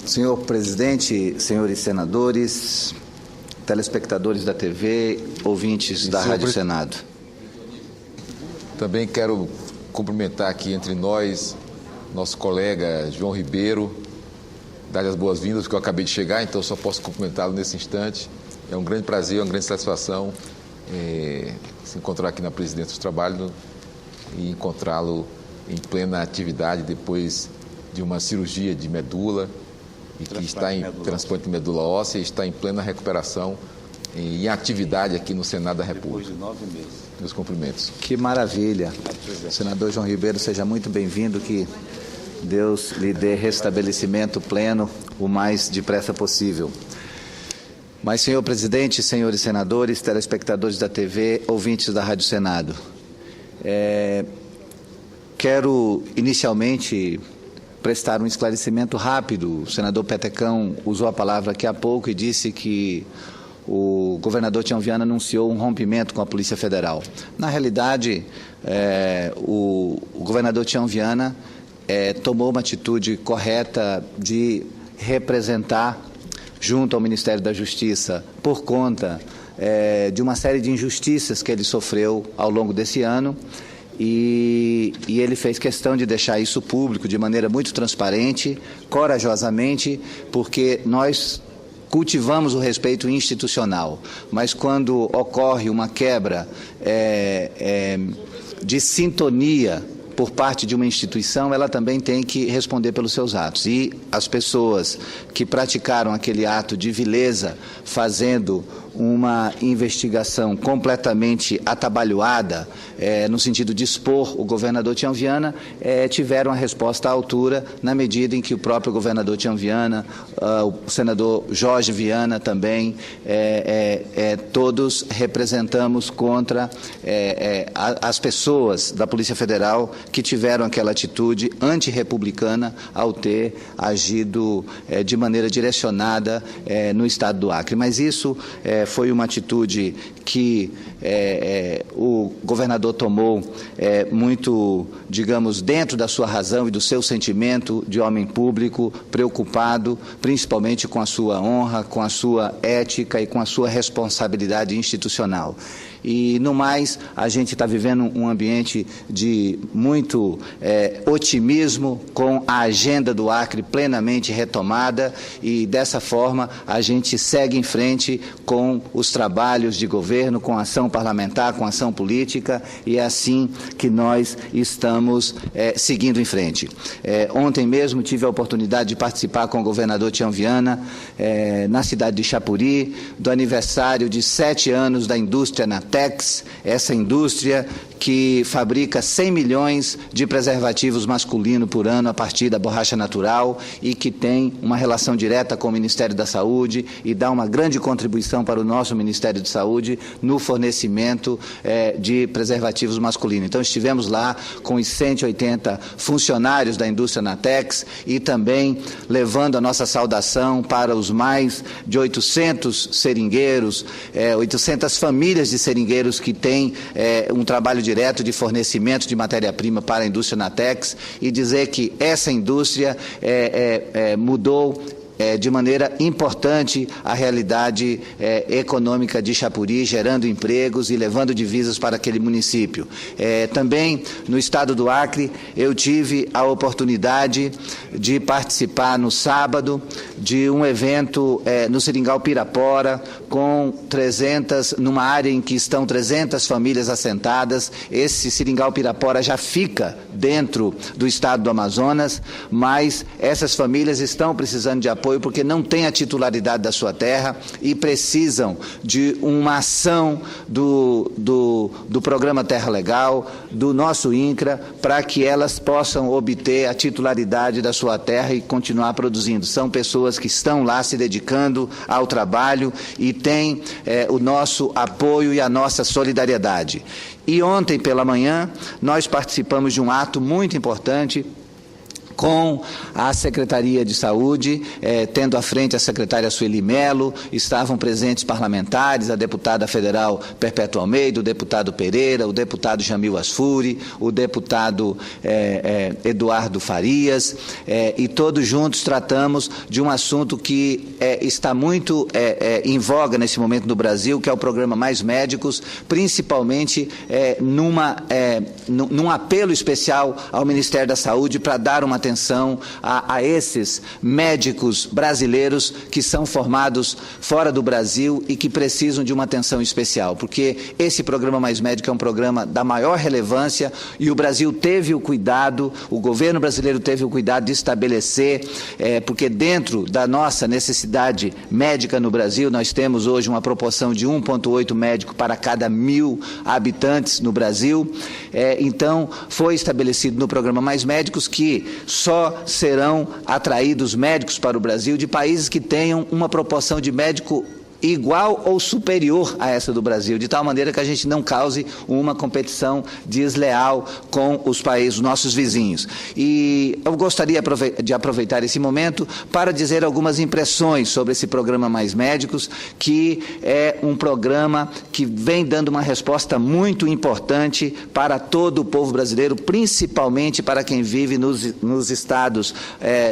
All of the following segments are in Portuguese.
Senhor presidente, senhores senadores, telespectadores da TV, ouvintes da Rádio Senado. Também quero cumprimentar aqui entre nós, nosso colega João Ribeiro, dar as boas-vindas, porque eu acabei de chegar, então só posso cumprimentá-lo nesse instante. É um grande prazer, uma grande satisfação se encontrar aqui na Presidência do Trabalho e encontrá-lo em plena atividade depois de uma cirurgia de medula e que está em transplante de medula óssea e está em plena recuperação e em atividade aqui no Senado da República. Depois de 9 meses. Meus cumprimentos. Que maravilha. Senador João Ribeiro, seja muito bem-vindo, que Deus lhe dê restabelecimento pleno o mais depressa possível. Mas, senhor presidente, senhores senadores, telespectadores da TV, ouvintes da Rádio Senado, quero inicialmente prestar um esclarecimento rápido. O senador Petecão usou a palavra aqui há pouco e disse que o governador Tião Viana anunciou um rompimento com a Polícia Federal. Na realidade, o governador Tião Viana tomou uma atitude correta de representar, junto ao Ministério da Justiça, por conta de uma série de injustiças que ele sofreu ao longo desse ano, e ele fez questão de deixar isso público de maneira muito transparente, corajosamente, porque nós cultivamos o respeito institucional, mas quando ocorre uma quebra de sintonia por parte de uma instituição, ela também tem que responder pelos seus atos. E as pessoas que praticaram aquele ato de vileza, fazendo uma investigação completamente atabalhoada, no sentido de expor o governador Tião Viana, tiveram a resposta à altura, na medida em que o próprio governador Tião Viana, o senador Jorge Viana também, todos representamos contra as pessoas da Polícia Federal que tiveram aquela atitude antirrepublicana ao ter agido de maneira direcionada no estado do Acre. Mas isso foi uma atitude que o governador tomou muito, digamos, dentro da sua razão e do seu sentimento de homem público, preocupado principalmente com a sua honra, com a sua ética e com a sua responsabilidade institucional. E, no mais, a gente está vivendo um ambiente de muito otimismo, com a agenda do Acre plenamente retomada, e, dessa forma, a gente segue em frente com os trabalhos de governo, com a ação parlamentar, com a ação política, e é assim que nós estamos seguindo em frente. Ontem mesmo tive a oportunidade de participar com o governador Tião Viana, na cidade de Chapuri, do aniversário de 7 anos da indústria Natex, essa indústria que fabrica 100 milhões de preservativos masculinos por ano a partir da borracha natural e que tem uma relação direta com o Ministério da Saúde e dá uma grande contribuição para o nosso Ministério de Saúde no fornecimento de preservativos masculinos. Então, estivemos lá com os 180 funcionários da indústria Natex e também levando a nossa saudação para os mais de 800 seringueiros, 800 famílias de seringueiros que têm um trabalho direto de fornecimento de matéria-prima para a indústria Natex, e dizer que essa indústria mudou de maneira importante a realidade econômica de Chapuri, gerando empregos e levando divisas para aquele município. Também no estado do Acre, eu tive a oportunidade de participar no sábado de um evento no Seringal Pirapora, com 300, numa área em que estão 300 famílias assentadas. Esse Seringal Pirapora já fica dentro do estado do Amazonas, mas essas famílias estão precisando de apoio porque não têm a titularidade da sua terra e precisam de uma ação do programa Terra Legal, do nosso INCRA, para que elas possam obter a titularidade da sua terra e continuar produzindo. São pessoas que estão lá se dedicando ao trabalho e têm o nosso apoio e a nossa solidariedade. E ontem pela manhã nós participamos de um ato muito importante com a Secretaria de Saúde, tendo à frente a secretária Sueli Melo, estavam presentes parlamentares, a deputada federal Perpétua Almeida, o deputado Pereira, o deputado Jamil Asfuri, o deputado Eduardo Farias, e todos juntos tratamos de um assunto que está muito em voga nesse momento no Brasil, que é o programa Mais Médicos, principalmente num apelo especial ao Ministério da Saúde para dar uma atenção a esses médicos brasileiros que são formados fora do Brasil e que precisam de uma atenção especial, porque esse programa Mais Médico é um programa da maior relevância e o Brasil teve o cuidado, o governo brasileiro teve o cuidado de estabelecer, porque dentro da nossa necessidade médica no Brasil, nós temos hoje uma proporção de 1,8 médico para cada 1.000 habitantes no Brasil, então foi estabelecido no programa Mais Médicos que só serão atraídos médicos para o Brasil de países que tenham uma proporção de médico igual ou superior a essa do Brasil, de tal maneira que a gente não cause uma competição desleal com os países, nossos vizinhos. E eu gostaria de aproveitar esse momento para dizer algumas impressões sobre esse programa Mais Médicos, que é um programa que vem dando uma resposta muito importante para todo o povo brasileiro, principalmente para quem vive nos estados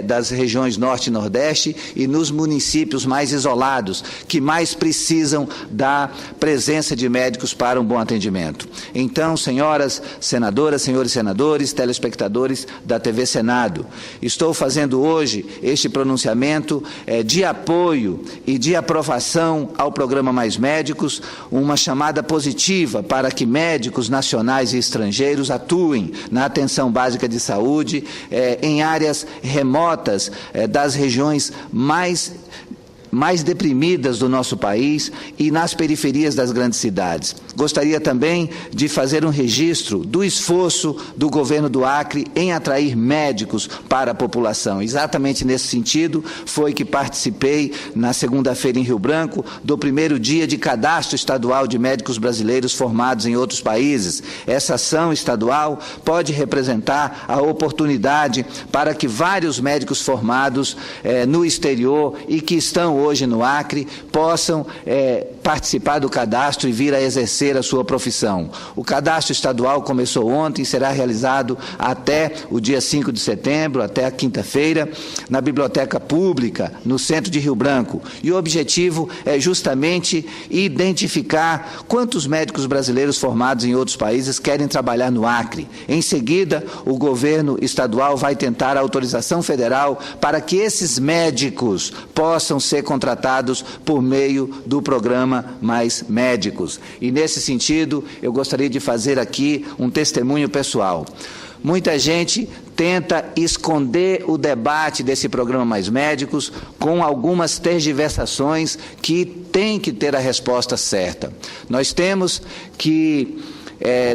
das regiões Norte e Nordeste e nos municípios mais isolados, que mais precisam da presença de médicos para um bom atendimento. Então, senhoras senadoras, senhores senadores, telespectadores da TV Senado, estou fazendo hoje este pronunciamento de apoio e de aprovação ao programa Mais Médicos, uma chamada positiva para que médicos nacionais e estrangeiros atuem na atenção básica de saúde em áreas remotas das regiões mais deprimidas do nosso país e nas periferias das grandes cidades. Gostaria também de fazer um registro do esforço do governo do Acre em atrair médicos para a população. Exatamente nesse sentido foi que participei na segunda-feira em Rio Branco do primeiro dia de cadastro estadual de médicos brasileiros formados em outros países. Essa ação estadual pode representar a oportunidade para que vários médicos formados no exterior e que estão hoje no Acre possam participar do cadastro e vir a exercer a sua profissão. O cadastro estadual começou ontem e será realizado até o dia 5 de setembro, até a quinta-feira, na Biblioteca Pública, no centro de Rio Branco. E o objetivo é justamente identificar quantos médicos brasileiros formados em outros países querem trabalhar no Acre. Em seguida, o governo estadual vai tentar a autorização federal para que esses médicos possam ser contratados por meio do programa Mais Médicos. E nesse sentido, eu gostaria de fazer aqui um testemunho pessoal. Muita gente tenta esconder o debate desse programa Mais Médicos com algumas tergiversações que tem que ter a resposta certa. Nós temos que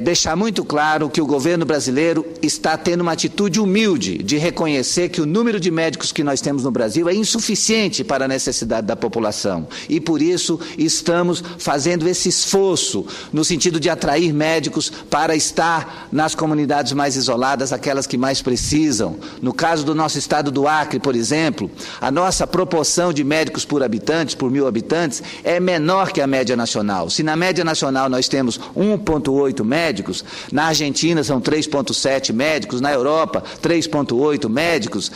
deixar muito claro que o governo brasileiro está tendo uma atitude humilde de reconhecer que o número de médicos que nós temos no Brasil é insuficiente para a necessidade da população. E, por isso, estamos fazendo esse esforço no sentido de atrair médicos para estar nas comunidades mais isoladas, aquelas que mais precisam. No caso do nosso estado do Acre, por exemplo, a nossa proporção de médicos por habitante, por 1.000 habitantes, é menor que a média nacional. Se na média nacional nós temos 1,8 médicos, na Argentina são 3,7 médicos, na Europa 3,8 médicos,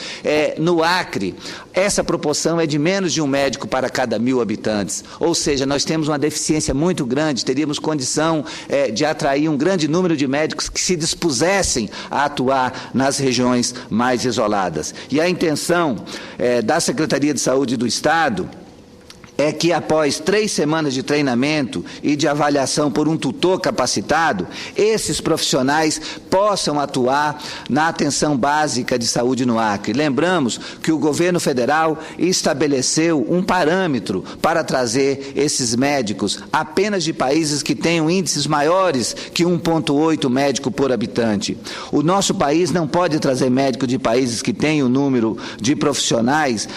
no Acre essa proporção é de menos de um médico para cada 1.000 habitantes, ou seja, nós temos uma deficiência muito grande, teríamos condição de atrair um grande número de médicos que se dispusessem a atuar nas regiões mais isoladas. E a intenção da Secretaria de Saúde do Estado é que após 3 semanas de treinamento e de avaliação por um tutor capacitado, esses profissionais possam atuar na atenção básica de saúde no Acre. Lembramos que o governo federal estabeleceu um parâmetro para trazer esses médicos apenas de países que tenham índices maiores que 1,8 médico por habitante. O nosso país não pode trazer médico de países que têm um número de profissionais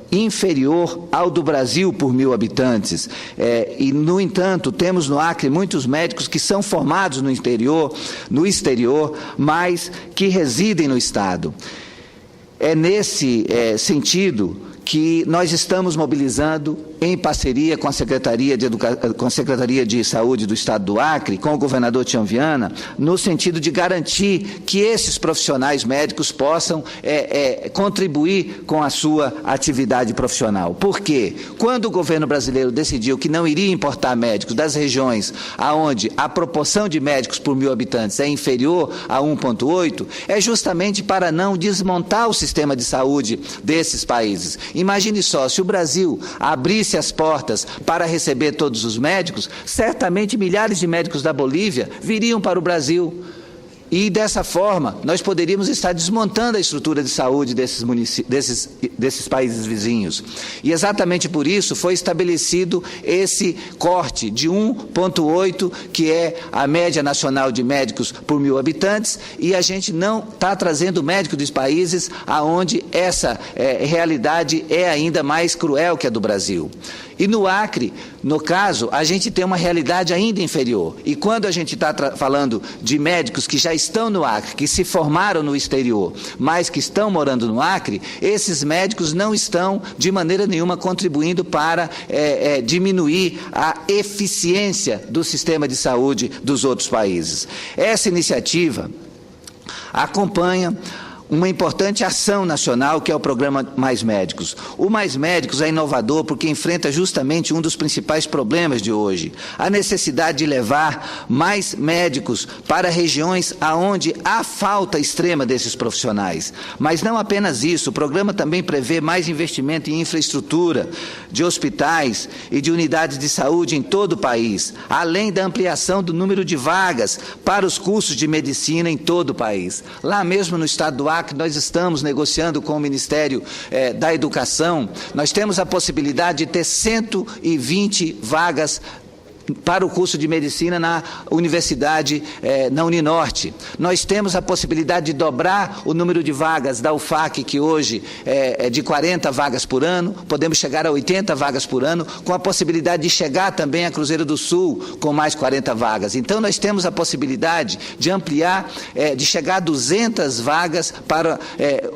inferior ao do Brasil por 1.000 habitantes. E, no entanto, temos no Acre muitos médicos que são formados no exterior, mas que residem no Estado. É nesse sentido que nós estamos mobilizando, em parceria com a Secretaria de Saúde do Estado do Acre, com o governador Tião Viana, no sentido de garantir que esses profissionais médicos possam contribuir com a sua atividade profissional. Por quê? Quando o governo brasileiro decidiu que não iria importar médicos das regiões onde a proporção de médicos por 1.000 habitantes é inferior a 1,8, é justamente para não desmontar o sistema de saúde desses países. Imagine só, se o Brasil abrisse as portas para receber todos os médicos, certamente milhares de médicos da Bolívia viriam para o Brasil. E, dessa forma, nós poderíamos estar desmontando a estrutura de saúde desses países vizinhos. E, exatamente por isso, foi estabelecido esse corte de 1,8, que é a média nacional de médicos por 1.000 habitantes, e a gente não está trazendo médicos dos países onde essa realidade é ainda mais cruel que a do Brasil. E no Acre, no caso, a gente tem uma realidade ainda inferior. E quando a gente está falando de médicos que já estão no Acre, que se formaram no exterior, mas que estão morando no Acre, esses médicos não estão, de maneira nenhuma, contribuindo para diminuir a eficiência do sistema de saúde dos outros países. Essa iniciativa acompanha uma importante ação nacional, que é o programa Mais Médicos. O Mais Médicos é inovador porque enfrenta justamente um dos principais problemas de hoje, a necessidade de levar mais médicos para regiões onde há falta extrema desses profissionais. Mas não apenas isso, o programa também prevê mais investimento em infraestrutura, de hospitais e de unidades de saúde em todo o país, além da ampliação do número de vagas para os cursos de medicina em todo o país. Lá mesmo no estado do Acre, nós estamos negociando com o Ministério da Educação, nós temos a possibilidade de ter 120 vagas para o curso de medicina na universidade, na Uninorte. Nós temos a possibilidade de dobrar o número de vagas da UFAC, que hoje é de 40 vagas por ano, podemos chegar a 80 vagas por ano, com a possibilidade de chegar também a Cruzeiro do Sul com mais 40 vagas. Então, nós temos a possibilidade de ampliar, de chegar a 200 vagas para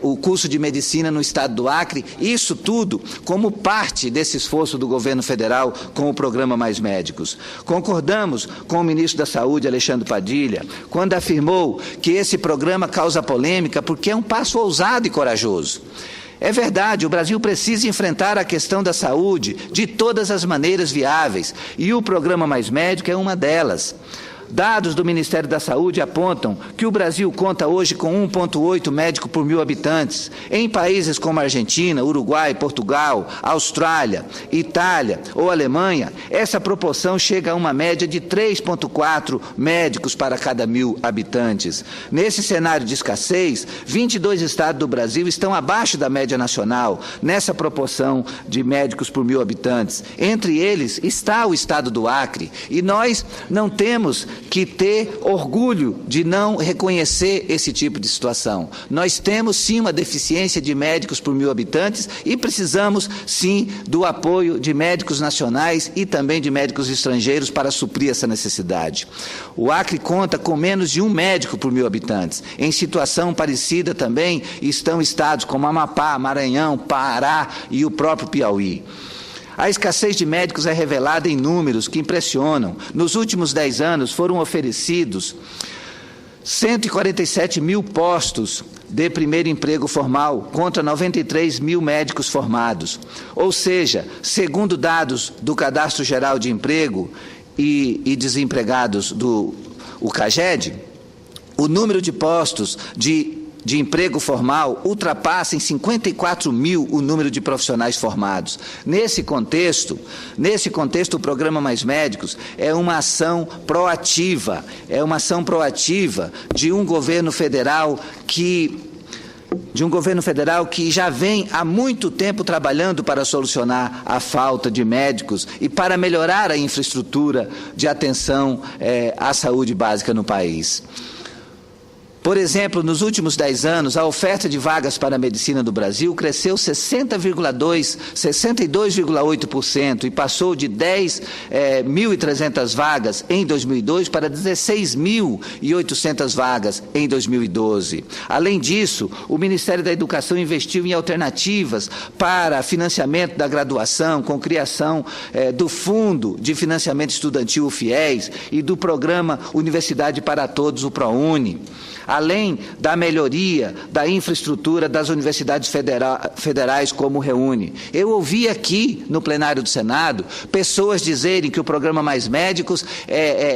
o curso de medicina no estado do Acre, isso tudo como parte desse esforço do governo federal com o programa Mais Médicos. Concordamos com o ministro da Saúde, Alexandre Padilha, quando afirmou que esse programa causa polêmica porque é um passo ousado e corajoso. É verdade, o Brasil precisa enfrentar a questão da saúde de todas as maneiras viáveis, e o programa Mais Médico é uma delas. Dados do Ministério da Saúde apontam que o Brasil conta hoje com 1,8 médico por 1.000 habitantes. Em países como Argentina, Uruguai, Portugal, Austrália, Itália ou Alemanha, essa proporção chega a uma média de 3,4 médicos para cada 1.000 habitantes. Nesse cenário de escassez, 22 estados do Brasil estão abaixo da média nacional, nessa proporção de médicos por 1.000 habitantes. Entre eles está o estado do Acre, e nós não temos que ter orgulho de não reconhecer esse tipo de situação. Nós temos, sim, uma deficiência de médicos por 1.000 habitantes e precisamos, sim, do apoio de médicos nacionais e também de médicos estrangeiros para suprir essa necessidade. O Acre conta com menos de 1 médico por 1.000 habitantes. Em situação parecida também estão estados como Amapá, Maranhão, Pará e o próprio Piauí. A escassez de médicos é revelada em números que impressionam. Nos últimos 10 anos foram oferecidos 147.000 postos de primeiro emprego formal contra 93.000 médicos formados. Ou seja, segundo dados do Cadastro Geral de Emprego e Desempregados do CAGED, o número de postos de emprego formal ultrapassa em 54.000 o número de profissionais formados. Nesse contexto, o programa Mais Médicos é uma ação proativa, de um governo federal que já vem há muito tempo trabalhando para solucionar a falta de médicos e para melhorar a infraestrutura de atenção à saúde básica no país. Por exemplo, nos últimos 10 anos, a oferta de vagas para a medicina do Brasil cresceu 62,8% e passou de 10.300 vagas em 2002 para 16.800 vagas em 2012. Além disso, o Ministério da Educação investiu em alternativas para financiamento da graduação, com criação do Fundo de Financiamento Estudantil, o FIES, e do Programa Universidade para Todos, o ProUni, além da melhoria da infraestrutura das universidades federais, como o REUNE. Eu ouvi aqui, no plenário do Senado, pessoas dizerem que o programa Mais Médicos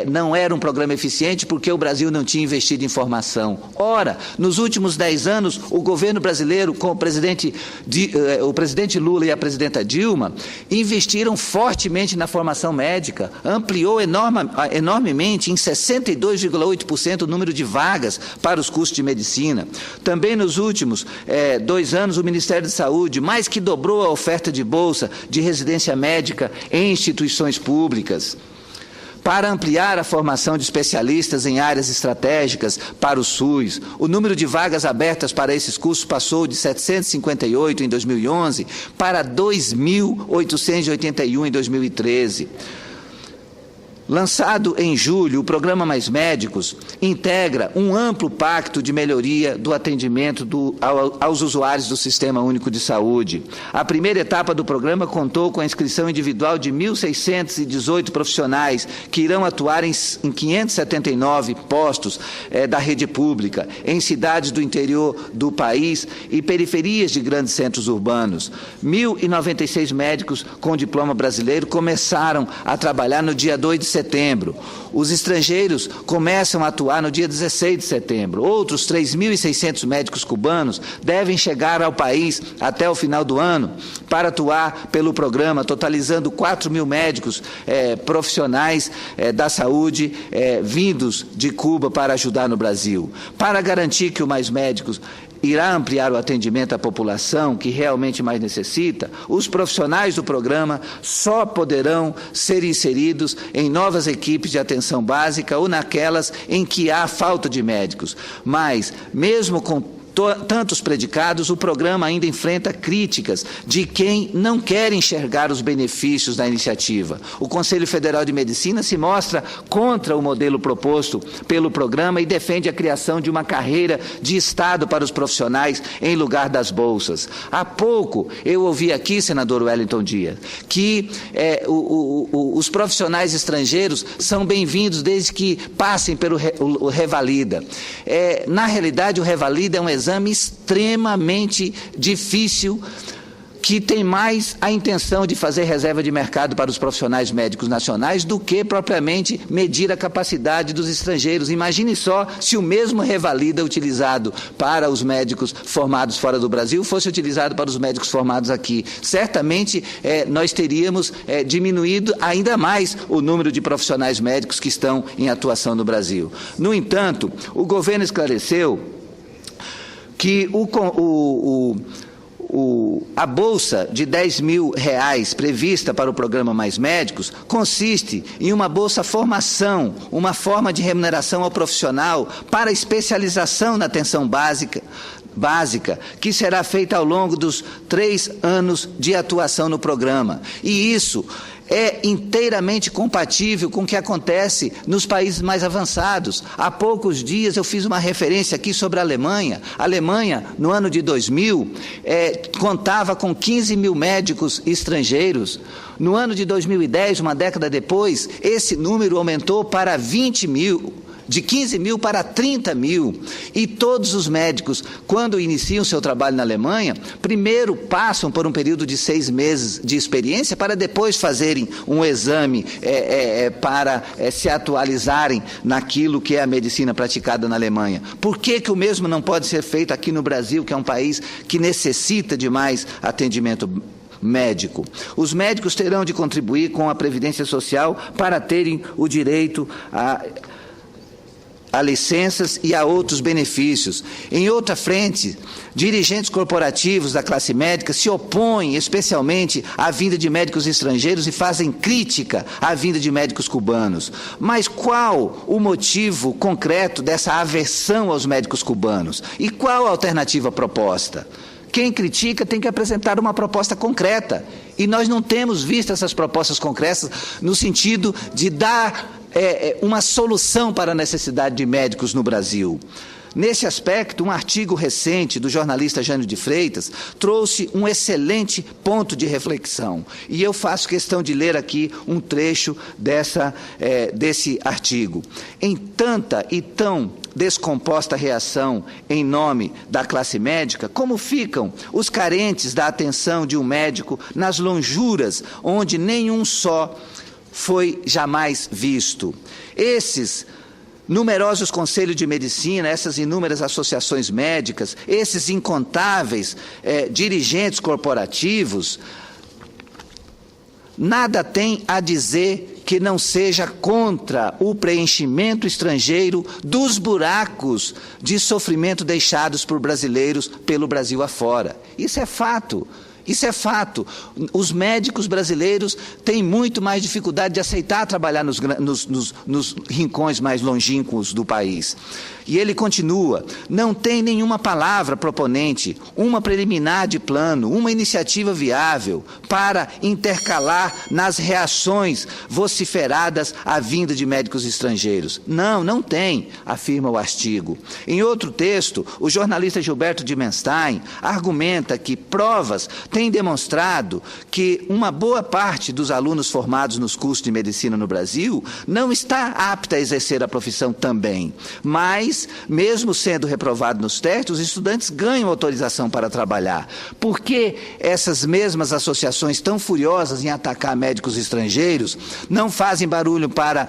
não era um programa eficiente porque o Brasil não tinha investido em formação. Ora, nos últimos 10 anos, o governo brasileiro, com o presidente Lula e a presidenta Dilma, investiram fortemente na formação médica, ampliou enormemente, em 62,8%, o número de vagas para os cursos de medicina. Também nos últimos 2 anos, o Ministério da Saúde mais que dobrou a oferta de bolsa de residência médica em instituições públicas. Para ampliar a formação de especialistas em áreas estratégicas para o SUS, o número de vagas abertas para esses cursos passou de 758 em 2011 para 2.881 em 2013. Lançado em julho, o Programa Mais Médicos integra um amplo pacto de melhoria do atendimento aos usuários do Sistema Único de Saúde. A primeira etapa do programa contou com a inscrição individual de 1.618 profissionais que irão atuar em 579 postos da rede pública, em cidades do interior do país e periferias de grandes centros urbanos. 1.096 médicos com diploma brasileiro começaram a trabalhar no dia 2 de setembro. Os estrangeiros começam a atuar no dia 16 de setembro. Outros 3.600 médicos cubanos devem chegar ao país até o final do ano para atuar pelo programa, totalizando 4.000 médicos profissionais da saúde vindos de Cuba para ajudar no Brasil. Para garantir que o Mais Médicos irá ampliar o atendimento à população que realmente mais necessita, os profissionais do programa só poderão ser inseridos em novas equipes de atenção básica ou naquelas em que há falta de médicos. Mas, mesmo com tantos predicados, o programa ainda enfrenta críticas de quem não quer enxergar os benefícios da iniciativa. O Conselho Federal de Medicina se mostra contra o modelo proposto pelo programa e defende a criação de uma carreira de Estado para os profissionais em lugar das bolsas. Há pouco eu ouvi aqui, senador Wellington Dias, que os profissionais estrangeiros são bem-vindos desde que passem pelo Revalida. Na realidade, o Revalida é um exame extremamente difícil, que tem mais a intenção de fazer reserva de mercado para os profissionais médicos nacionais do que propriamente medir a capacidade dos estrangeiros. Imagine só se o mesmo Revalida utilizado para os médicos formados fora do Brasil fosse utilizado para os médicos formados aqui. Certamente nós teríamos diminuído ainda mais o número de profissionais médicos que estão em atuação no Brasil. No entanto, o governo esclareceu que a bolsa de R$10.000 prevista para o programa Mais Médicos consiste em uma bolsa formação, uma forma de remuneração ao profissional para especialização na atenção básica, que será feita ao longo dos 3 anos de atuação no programa. E isso é inteiramente compatível com o que acontece nos países mais avançados. Há poucos dias eu fiz uma referência aqui sobre a Alemanha. A Alemanha, no ano de 2000, contava com 15.000 médicos estrangeiros. No ano de 2010, uma década depois, esse número aumentou para 20.000. De 15.000 para 30.000, e todos os médicos, quando iniciam seu trabalho na Alemanha, primeiro passam por um período de 6 meses de experiência para depois fazerem um exame para se atualizarem naquilo que é a medicina praticada na Alemanha. Por que o mesmo não pode ser feito aqui no Brasil, que é um país que necessita de mais atendimento médico? Os médicos terão de contribuir com a Previdência Social para terem o direito a licenças e a outros benefícios. Em outra frente, dirigentes corporativos da classe médica se opõem especialmente à vinda de médicos estrangeiros e fazem crítica à vinda de médicos cubanos. Mas qual o motivo concreto dessa aversão aos médicos cubanos? E qual a alternativa proposta? Quem critica tem que apresentar uma proposta concreta. E nós não temos visto essas propostas concretas no sentido de dar uma solução para a necessidade de médicos no Brasil. Nesse aspecto, um artigo recente do jornalista Jânio de Freitas trouxe um excelente ponto de reflexão. E eu faço questão de ler aqui um trecho desse artigo. Em tanta e tão descomposta reação em nome da classe médica, como ficam os carentes da atenção de um médico nas lonjuras onde nenhum só foi jamais visto? Esses numerosos conselhos de medicina, essas inúmeras associações médicas, esses incontáveis dirigentes corporativos, nada tem a dizer que não seja contra o preenchimento estrangeiro dos buracos de sofrimento deixados por brasileiros pelo Brasil afora. Isso é fato. Isso é fato. Os médicos brasileiros têm muito mais dificuldade de aceitar trabalhar nos rincões mais longínquos do país. E ele continua, não tem nenhuma palavra proponente, uma preliminar de plano, uma iniciativa viável para intercalar nas reações vociferadas à vinda de médicos estrangeiros. Não tem, afirma o artigo. Em outro texto, o jornalista Gilberto Dimenstein argumenta que provas têm demonstrado que uma boa parte dos alunos formados nos cursos de medicina no Brasil não está apta a exercer a profissão também, mas mesmo sendo reprovado nos testes, os estudantes ganham autorização para trabalhar. Por que essas mesmas associações tão furiosas em atacar médicos estrangeiros não fazem barulho para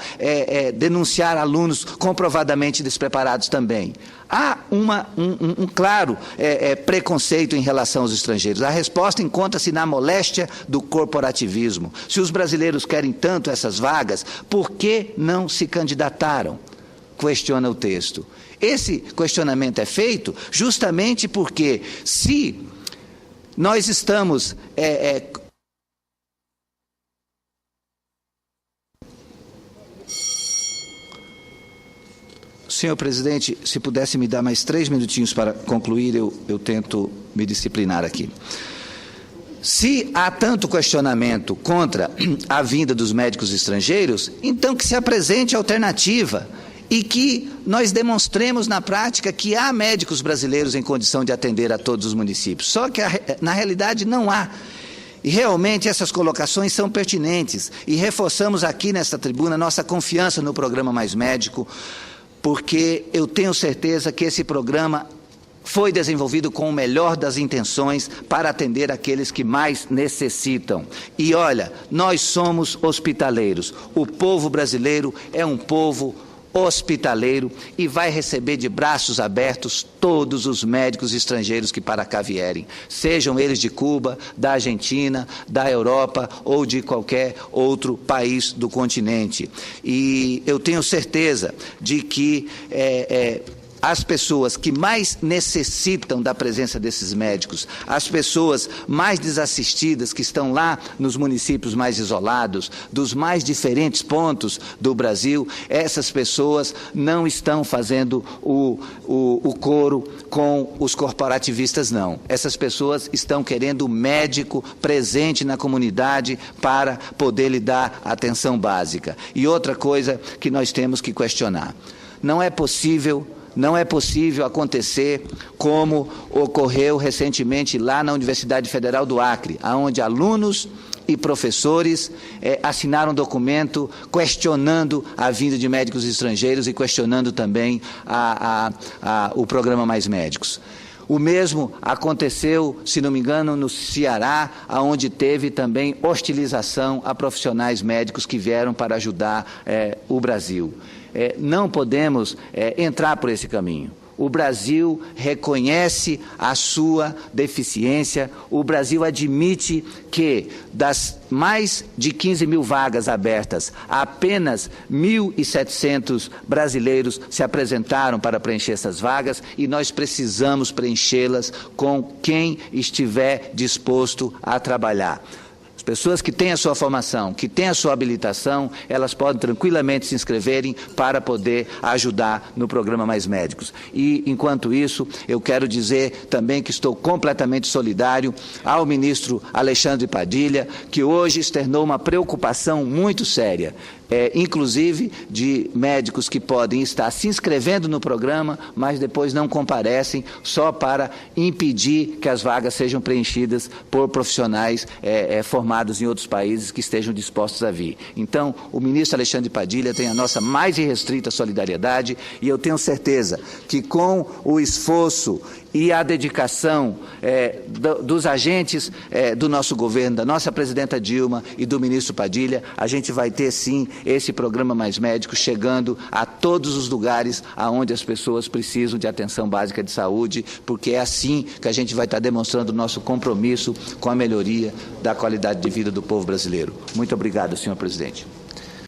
denunciar alunos comprovadamente despreparados também? Há um claro preconceito em relação aos estrangeiros. A resposta encontra-se na moléstia do corporativismo. Se os brasileiros querem tanto essas vagas, por que não se candidataram? Questiona o texto. Esse questionamento é feito justamente porque, se nós estamos Senhor presidente, se pudesse me dar mais 3 minutinhos para concluir, eu tento me disciplinar aqui. Se há tanto questionamento contra a vinda dos médicos estrangeiros, então que se apresente alternativa e que nós demonstremos na prática que há médicos brasileiros em condição de atender a todos os municípios. Só que, na realidade, não há. E realmente essas colocações são pertinentes. E reforçamos aqui nesta tribuna nossa confiança no programa Mais Médico, porque eu tenho certeza que esse programa foi desenvolvido com o melhor das intenções para atender aqueles que mais necessitam. E olha, nós somos hospitaleiros. O povo brasileiro é um povo hospitaleiro e vai receber de braços abertos todos os médicos estrangeiros que para cá vierem, sejam eles de Cuba, da Argentina, da Europa ou de qualquer outro país do continente. E eu tenho certeza de que as pessoas que mais necessitam da presença desses médicos, as pessoas mais desassistidas que estão lá nos municípios mais isolados, dos mais diferentes pontos do Brasil, essas pessoas não estão fazendo o coro com os corporativistas, não. Essas pessoas estão querendo o médico presente na comunidade para poder lhe dar atenção básica. E outra coisa que nós temos que questionar, não é possível acontecer como ocorreu recentemente lá na Universidade Federal do Acre, onde alunos e professores assinaram um documento questionando a vinda de médicos estrangeiros e questionando também o programa Mais Médicos. O mesmo aconteceu, se não me engano, no Ceará, onde teve também hostilização a profissionais médicos que vieram para ajudar o Brasil. Não podemos entrar por esse caminho. O Brasil reconhece a sua deficiência, o Brasil admite que das mais de 15 mil vagas abertas, apenas 1.700 brasileiros se apresentaram para preencher essas vagas e nós precisamos preenchê-las com quem estiver disposto a trabalhar. Pessoas que têm a sua formação, que têm a sua habilitação, elas podem tranquilamente se inscreverem para poder ajudar no programa Mais Médicos. E, enquanto isso, eu quero dizer também que estou completamente solidário ao ministro Alexandre Padilha, que hoje externou uma preocupação muito séria, inclusive de médicos que podem estar se inscrevendo no programa, mas depois não comparecem, só para impedir que as vagas sejam preenchidas por profissionais formados em outros países que estejam dispostos a vir. Então, o ministro Alexandre Padilha tem a nossa mais irrestrita solidariedade e eu tenho certeza que com o esforço e a dedicação dos agentes do nosso governo, da nossa presidenta Dilma e do ministro Padilha, a gente vai ter sim esse programa Mais Médicos chegando a todos os lugares onde as pessoas precisam de atenção básica de saúde, porque é assim que a gente vai estar demonstrando o nosso compromisso com a melhoria da qualidade de vida do povo brasileiro. Muito obrigado, senhor presidente.